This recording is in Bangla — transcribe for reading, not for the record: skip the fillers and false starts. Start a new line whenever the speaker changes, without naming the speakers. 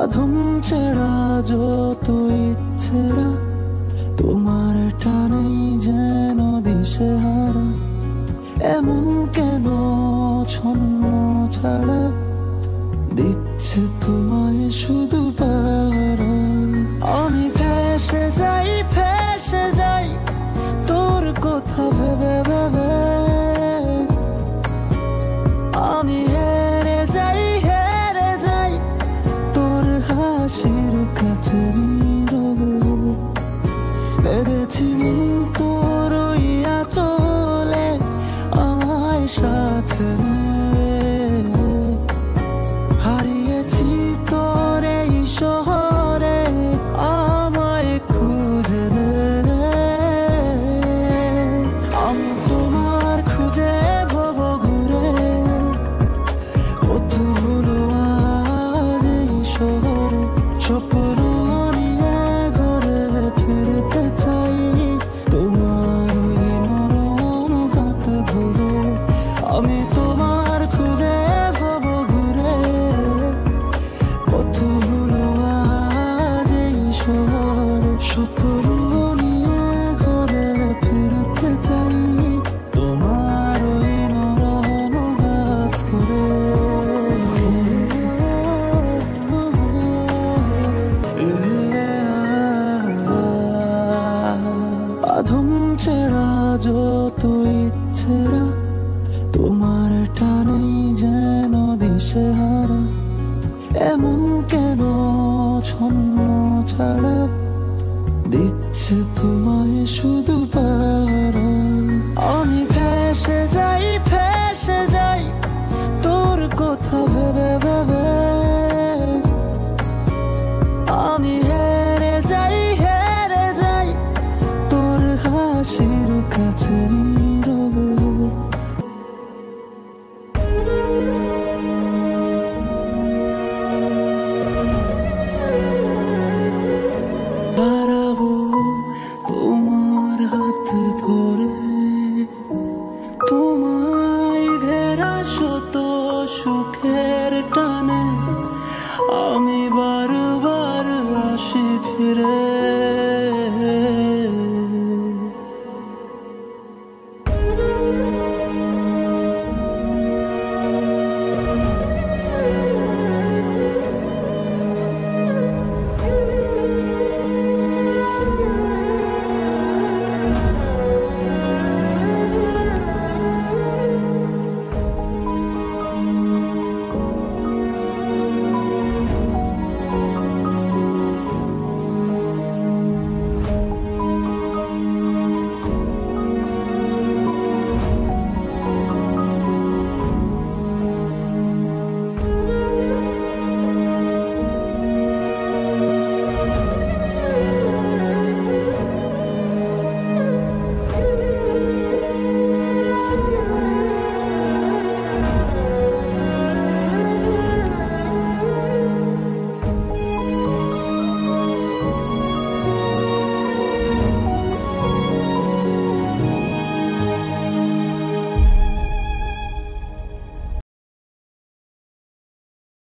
আধুম ছেড়া যত ইচ্ছেরা তোমার টানেই যেন দিশেহারা, এমন কেন ছন্ন ছাড়া দিচ্ছে তোমায় শুধু পারা। আমি ফেসে যাই তোর কথা ভেবে ভেবে, আমি হেরে যাই তোর হাসির কাছে নীরবে। বেঁধেছি মন তোর চলে আমায় সাথে নিয়ে, হারিয়েছি তোর এই শহরে আমায় খুঁজে নে। আমি তোমার খুঁজে ভব ঘুরে কতগুলো আজ এই শহরে, স্বপ্ন নিয়ে ঘরে ফিরতে চাই তোমার ওই নরম হাত ধরে। আমি তোমার খুঁজে ভব ঘুরে কতগুলো আজ এই শহরে, স্বপ্ন নিয়ে ঘরে ফিরতে চাই তোমার ওই নরম হাত ধরে। আধুম ছেড়া যত ইচ্ছেরা তোমার টানেই যেন দিশেহারা, এমন কেন ছন্ন ছাড়া দিচ্ছে তোমায় শুধু পারা। আমি ফেসে যাই